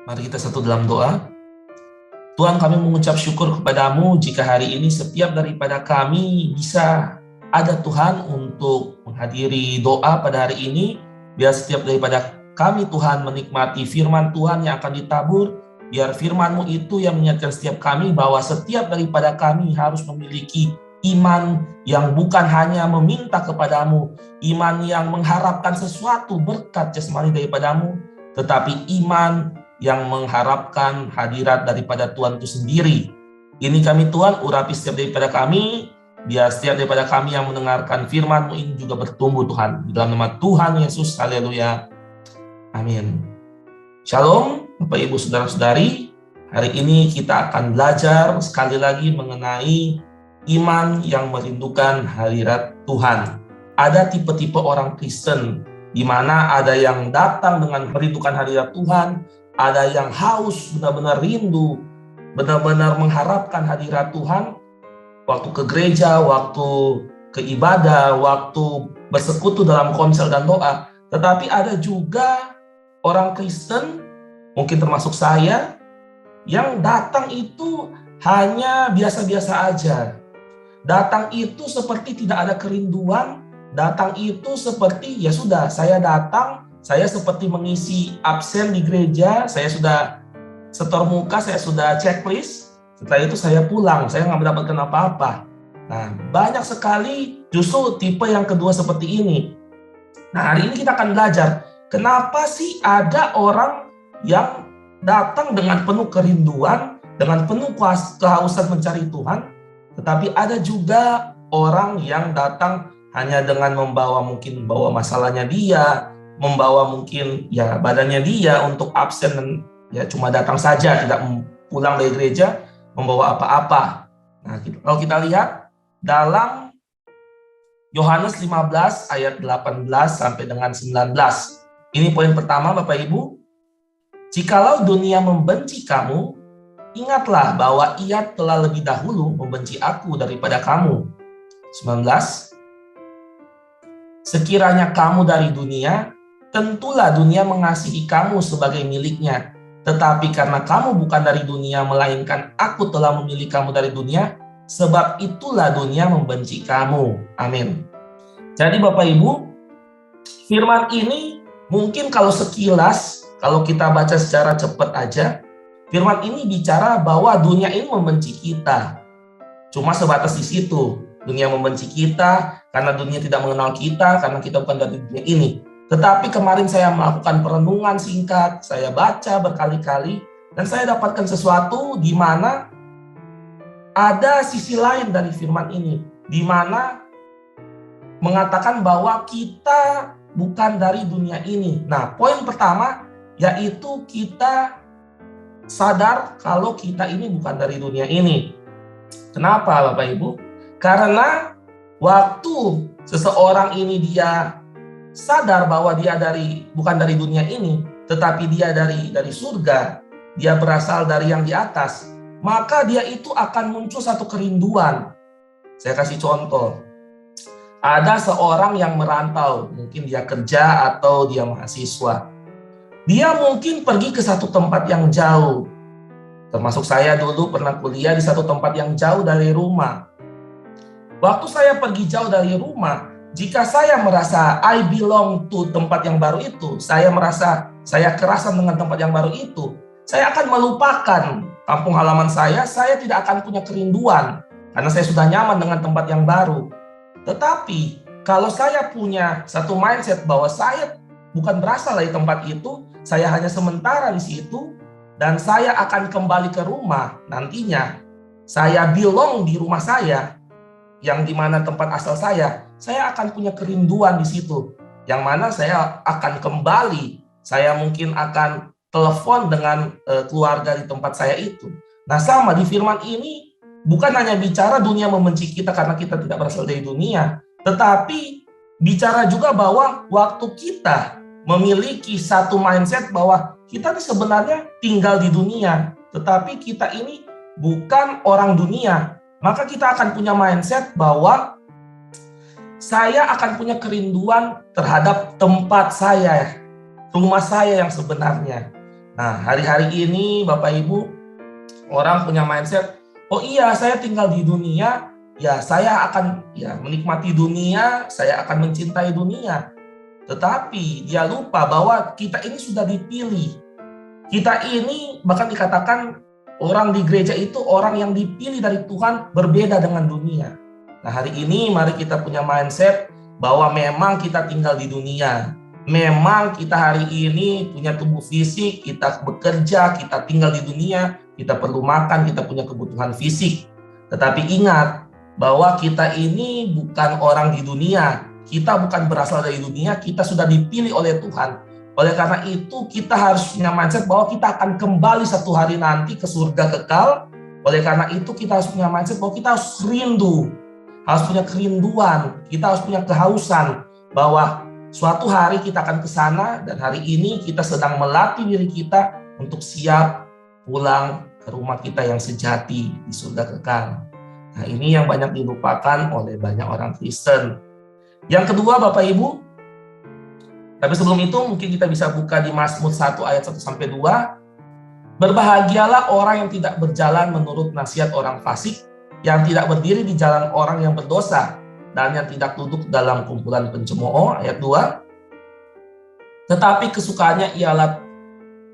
Mari kita satu dalam doa. Tuhan, kami mengucap syukur kepadamu jika hari ini setiap daripada kami bisa ada Tuhan untuk menghadiri doa pada hari ini. Biar setiap daripada kami Tuhan menikmati firman Tuhan yang akan ditabur. Biar firman-Mu itu yang mengingatkan setiap kami bahwa setiap daripada kami harus memiliki iman yang bukan hanya meminta kepadamu, iman yang mengharapkan sesuatu berkat jasmani daripadamu, tetapi iman yang mengharapkan hadirat daripada Tuhan itu sendiri. Ini kami Tuhan, urapi setiap daripada kami, biar setiap daripada kami yang mendengarkan firman-Mu ini juga bertumbuh Tuhan. Di dalam nama Tuhan Yesus, haleluya. Amin. Shalom, Bapak Ibu Saudara-saudari. Hari ini kita akan belajar sekali lagi mengenai iman yang merindukan hadirat Tuhan. Ada tipe-tipe orang Kristen, di mana ada yang datang dengan merindukan hadirat Tuhan, ada yang haus, benar-benar rindu, benar-benar mengharapkan hadirat Tuhan, waktu ke gereja, waktu ke ibadah, waktu bersekutu dalam konsel dan doa. Tetapi ada juga orang Kristen, mungkin termasuk saya, yang datang itu hanya biasa-biasa aja. Datang itu seperti tidak ada kerinduan, datang itu seperti ya sudah, saya datang, saya seperti mengisi absen di gereja, saya sudah setor muka, saya sudah checklist, setelah itu saya pulang, saya nggak mendapatkan apa-apa. Nah, banyak sekali justru tipe yang kedua seperti ini. Nah, hari ini kita akan belajar, kenapa sih ada orang yang datang dengan penuh kerinduan, dengan penuh kehausan mencari Tuhan, tetapi ada juga orang yang datang hanya dengan membawa mungkin bawa masalahnya dia, membawa mungkin ya badannya dia untuk absen dan ya cuma datang saja, tidak pulang dari gereja membawa apa-apa. Nah, kalau kita lihat dalam Yohanes 15 ayat 18 sampai dengan 19. Ini poin pertama Bapak Ibu. Jikalau dunia membenci kamu, ingatlah bahwa ia telah lebih dahulu membenci aku daripada kamu. 19. Sekiranya kamu dari dunia, tentulah dunia mengasihi kamu sebagai miliknya. Tetapi karena kamu bukan dari dunia, melainkan aku telah memilih kamu dari dunia, sebab itulah dunia membenci kamu. Amin. Jadi Bapak Ibu, firman ini mungkin kalau sekilas, kalau kita baca secara cepat aja, firman ini bicara bahwa dunia ini membenci kita. Cuma sebatas di situ. Dunia membenci kita karena dunia tidak mengenal kita, karena kita bukan dari dunia ini. Tetapi kemarin saya melakukan perenungan singkat, saya baca berkali-kali, dan saya dapatkan sesuatu di mana ada sisi lain dari firman ini, di mana mengatakan bahwa kita bukan dari dunia ini. Nah, poin pertama yaitu kita sadar kalau kita ini bukan dari dunia ini. Kenapa Bapak Ibu? Karena waktu seseorang ini dia sadar bahwa dia bukan dari dunia ini, tetapi dia dari surga, dia berasal dari yang di atas, maka dia itu akan muncul satu kerinduan. Saya kasih contoh. Ada seorang yang merantau, mungkin dia kerja atau dia mahasiswa. Dia mungkin pergi ke satu tempat yang jauh. Termasuk saya dulu pernah kuliah di satu tempat yang jauh dari rumah. Waktu saya pergi jauh dari rumah, jika saya merasa I belong to tempat yang baru itu, saya merasa saya kerasan dengan tempat yang baru itu, saya akan melupakan kampung halaman saya tidak akan punya kerinduan, karena saya sudah nyaman dengan tempat yang baru. Tetapi, kalau saya punya satu mindset bahwa saya bukan berasal dari tempat itu, saya hanya sementara di situ, dan saya akan kembali ke rumah nantinya. Saya belong di rumah saya, yang dimana tempat asal saya akan punya kerinduan di situ. Yang mana saya akan kembali, saya mungkin akan telepon dengan keluarga di tempat saya itu. Nah sama di firman ini, bukan hanya bicara dunia membenci kita karena kita tidak berasal dari dunia, tetapi bicara juga bahwa waktu kita memiliki satu mindset bahwa kita ini sebenarnya tinggal di dunia, tetapi kita ini bukan orang dunia, maka kita akan punya mindset bahwa saya akan punya kerinduan terhadap tempat saya, rumah saya yang sebenarnya. Nah, hari-hari ini Bapak Ibu, orang punya mindset, oh iya saya tinggal di dunia, ya saya akan menikmati dunia, saya akan mencintai dunia. Tetapi dia lupa bahwa kita ini sudah dipilih. Kita ini bahkan dikatakan orang di gereja itu orang yang dipilih dari Tuhan berbeda dengan dunia. Nah, hari ini mari kita punya mindset bahwa memang kita tinggal di dunia. Memang kita hari ini punya tubuh fisik, kita bekerja, kita tinggal di dunia, kita perlu makan, kita punya kebutuhan fisik. Tetapi ingat bahwa kita ini bukan orang di dunia. Kita bukan berasal dari dunia, kita sudah dipilih oleh Tuhan. Oleh karena itu kita harus punya mindset bahwa kita akan kembali satu hari nanti ke surga kekal. Oleh karena itu kita harus punya mindset bahwa kita harus rindu, harus punya kerinduan, kita harus punya kehausan bahwa suatu hari kita akan ke sana, dan hari ini kita sedang melatih diri kita untuk siap pulang ke rumah kita yang sejati di surga kekal. Nah, ini yang banyak dilupakan oleh banyak orang Kristen. Yang kedua Bapak Ibu, tapi sebelum itu mungkin kita bisa buka di Mazmur 1 ayat 1-2. Berbahagialah orang yang tidak berjalan menurut nasihat orang fasik, yang tidak berdiri di jalan orang yang berdosa, dan yang tidak duduk dalam kumpulan pencemooh. Ayat 2. Tetapi kesukaannya ialah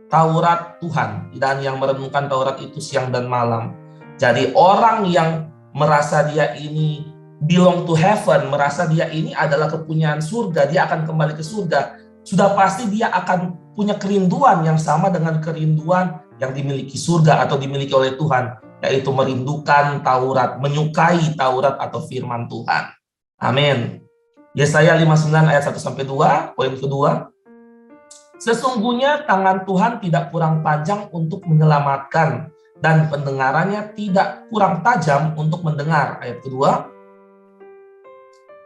Taurat Tuhan, dan yang merenungkan Taurat itu siang dan malam. Jadi orang yang merasa dia ini belong to heaven, merasa dia ini adalah kepunyaan surga, dia akan kembali ke surga, sudah pasti dia akan punya kerinduan yang sama dengan kerinduan yang dimiliki surga atau dimiliki oleh Tuhan, yaitu merindukan Taurat, menyukai Taurat atau firman Tuhan. Amin. Yesaya 59 ayat 1-2, poin kedua. Sesungguhnya tangan Tuhan tidak kurang panjang untuk menyelamatkan, dan pendengarannya tidak kurang tajam untuk mendengar. Ayat kedua.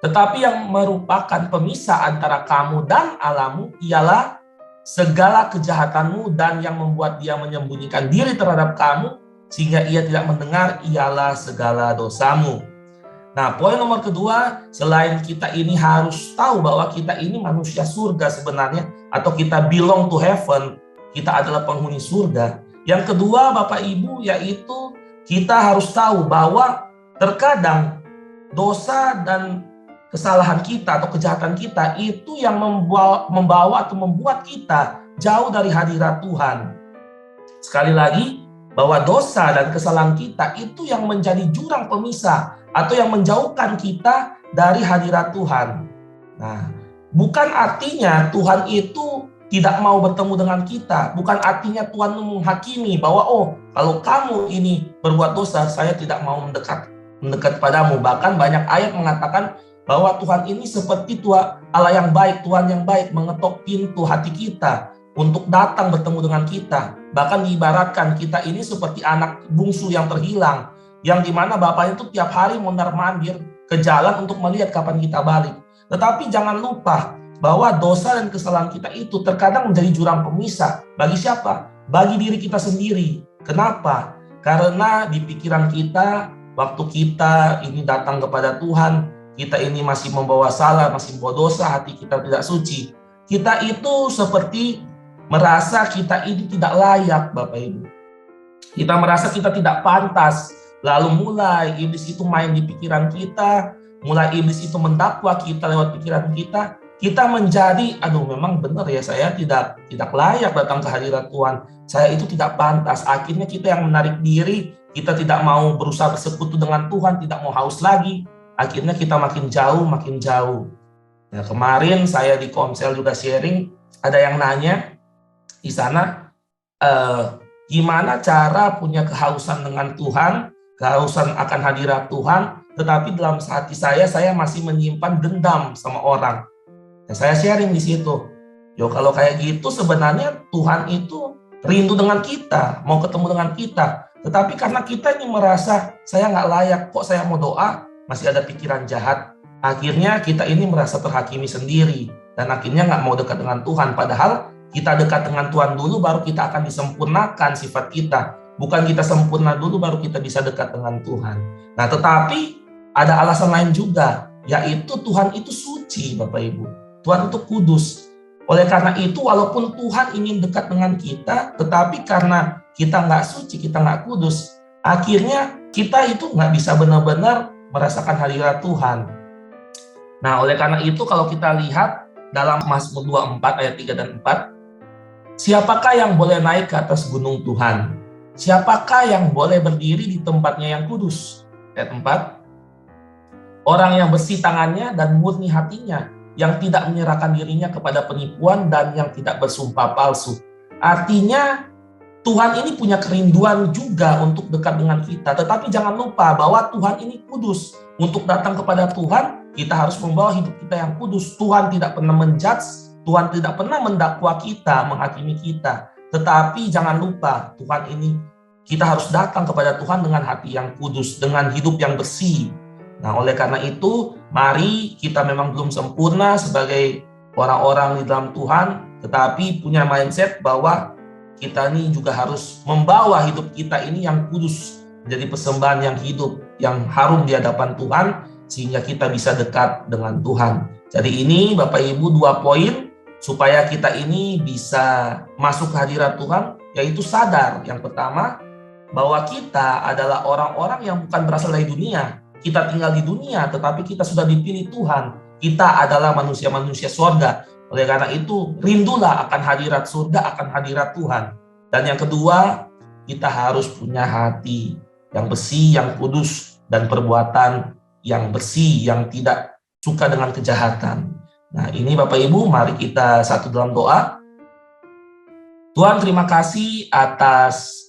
Tetapi yang merupakan pemisah antara kamu dan Allahmu ialah segala kejahatanmu, dan yang membuat dia menyembunyikan diri terhadap kamu sehingga ia tidak mendengar ialah segala dosamu. Nah, poin nomor kedua, selain kita ini harus tahu bahwa kita ini manusia surga sebenarnya, atau kita belong to heaven, kita adalah penghuni surga. Yang kedua Bapak Ibu, yaitu kita harus tahu bahwa terkadang dosa dan kesalahan kita atau kejahatan kita itu yang membawa atau membuat kita jauh dari hadirat Tuhan. Sekali lagi, bahwa dosa dan kesalahan kita itu yang menjadi jurang pemisah atau yang menjauhkan kita dari hadirat Tuhan. Nah, bukan artinya Tuhan itu tidak mau bertemu dengan kita. Bukan artinya Tuhan menghakimi bahwa kalau kamu ini berbuat dosa, saya tidak mau mendekat padamu. Bahkan banyak ayat mengatakan bahwa Tuhan ini seperti Tuhan Allah yang baik, Tuhan yang baik, mengetok pintu hati kita untuk datang bertemu dengan kita. Bahkan diibaratkan kita ini seperti anak bungsu yang terhilang, yang dimana bapaknya itu tiap hari mondar-mandir ke jalan untuk melihat kapan kita balik. Tetapi jangan lupa bahwa dosa dan kesalahan kita itu terkadang menjadi jurang pemisah. Bagi siapa? Bagi diri kita sendiri. Kenapa? Karena di pikiran kita, waktu kita ini datang kepada Tuhan, kita ini masih membawa salah, masih membawa dosa, hati kita tidak suci. Kita itu seperti merasa kita ini tidak layak, Bapak Ibu. Kita merasa kita tidak pantas. Lalu mulai iblis itu main di pikiran kita, mulai iblis itu mendakwa kita lewat pikiran kita. Kita menjadi, memang benar ya, saya tidak layak datang ke hadirat Tuhan. Saya itu tidak pantas. Akhirnya kita yang menarik diri, kita tidak mau berusaha bersekutu dengan Tuhan, tidak mau haus lagi. Akhirnya kita makin jauh. Nah, kemarin saya di Komsel juga sharing, ada yang nanya di sana, gimana cara punya kehausan dengan Tuhan, kehausan akan hadirat Tuhan, tetapi dalam hati saya masih menyimpan dendam sama orang. Nah, saya sharing di situ. Kalau kayak gitu sebenarnya Tuhan itu rindu dengan kita, mau ketemu dengan kita. Tetapi karena kita ini merasa saya nggak layak, kok saya mau doa, masih ada pikiran jahat. Akhirnya kita ini merasa terhakimi sendiri. Dan akhirnya nggak mau dekat dengan Tuhan. Padahal kita dekat dengan Tuhan dulu, baru kita akan disempurnakan sifat kita. Bukan kita sempurna dulu, baru kita bisa dekat dengan Tuhan. Nah, tetapi ada alasan lain juga, yaitu Tuhan itu suci, Bapak Ibu. Tuhan itu kudus. Oleh karena itu, walaupun Tuhan ingin dekat dengan kita, tetapi karena kita nggak suci, kita nggak kudus, akhirnya kita itu nggak bisa benar-benar merasakan hadirat Tuhan. Nah, oleh karena itu kalau kita lihat dalam Mazmur 24 ayat 3 dan 4, siapakah yang boleh naik ke atas gunung Tuhan? Siapakah yang boleh berdiri di tempatnya yang kudus? Ayat 4, orang yang bersih tangannya dan murni hatinya, yang tidak menyerahkan dirinya kepada penipuan dan yang tidak bersumpah palsu. Artinya Tuhan ini punya kerinduan juga untuk dekat dengan kita. Tetapi jangan lupa bahwa Tuhan ini kudus. Untuk datang kepada Tuhan, kita harus membawa hidup kita yang kudus. Tuhan tidak pernah menjudge, Tuhan tidak pernah mendakwa kita, menghakimi kita. Tetapi jangan lupa, Tuhan ini, kita harus datang kepada Tuhan dengan hati yang kudus, dengan hidup yang bersih. Nah, oleh karena itu, mari kita memang belum sempurna sebagai orang-orang di dalam Tuhan, tetapi punya mindset bahwa kita ini juga harus membawa hidup kita ini yang kudus, menjadi persembahan yang hidup, yang harum di hadapan Tuhan, sehingga kita bisa dekat dengan Tuhan. Jadi ini Bapak Ibu 2 poin, supaya kita ini bisa masuk ke hadirat Tuhan, yaitu sadar yang pertama, bahwa kita adalah orang-orang yang bukan berasal dari dunia. Kita tinggal di dunia, tetapi kita sudah dipilih Tuhan. Kita adalah manusia-manusia surga. Oleh karena itu, rindulah akan hadirat surga, akan hadirat Tuhan. Dan yang kedua, kita harus punya hati yang bersih, yang kudus, dan perbuatan yang bersih, yang tidak suka dengan kejahatan. Nah, ini Bapak Ibu, mari kita satu dalam doa. Tuhan, terima kasih atas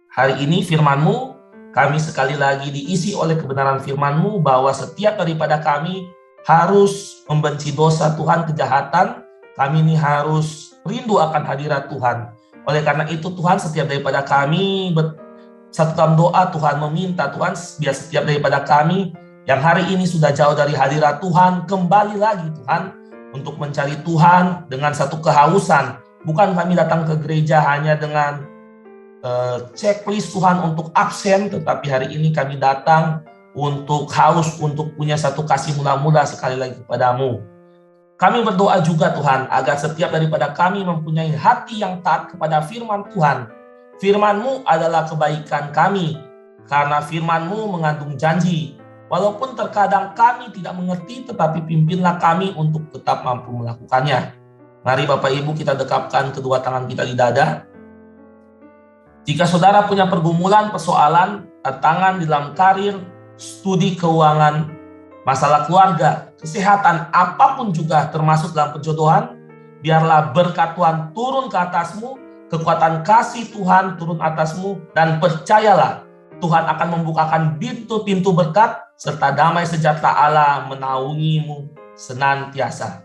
hari ini firman-Mu. Kami sekali lagi diisi oleh kebenaran firman-Mu bahwa setiap daripada kami harus membenci dosa Tuhan, kejahatan. Kami ini harus rindu akan hadirat Tuhan. Oleh karena itu Tuhan, setiap daripada kami satu dalam doa, Tuhan meminta Tuhan, biar setiap daripada kami yang hari ini sudah jauh dari hadirat Tuhan, kembali lagi Tuhan untuk mencari Tuhan dengan satu kehausan. Bukan kami datang ke gereja hanya dengan checklist Tuhan untuk absen, tetapi hari ini kami datang untuk haus, untuk punya satu kasih mula-mula sekali lagi kepadamu. Kami berdoa juga Tuhan, agar setiap daripada kami mempunyai hati yang taat kepada firman Tuhan. Firman-Mu adalah kebaikan kami, karena firman-Mu mengandung janji. Walaupun terkadang kami tidak mengerti, tetapi pimpinlah kami untuk tetap mampu melakukannya. Mari Bapak Ibu kita dekapkan kedua tangan kita di dada. Jika saudara punya pergumulan, persoalan, tantangan di dalam karir, studi keuangan, masalah keluarga, kesehatan, apapun juga termasuk dalam perjodohan, biarlah berkat Tuhan turun ke atasmu, kekuatan kasih Tuhan turun atasmu, dan percayalah Tuhan akan membukakan pintu-pintu berkat, serta damai sejahtera Allah menaungimu senantiasa.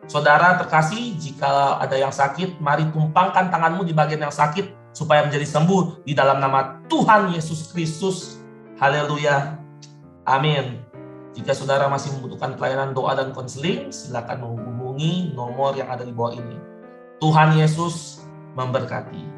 Saudara terkasih, jika ada yang sakit, mari tumpangkan tanganmu di bagian yang sakit, supaya menjadi sembuh di dalam nama Tuhan Yesus Kristus. Haleluya. Amin. Jika saudara masih membutuhkan pelayanan doa dan konseling, silakan menghubungi nomor yang ada di bawah ini. Tuhan Yesus memberkati.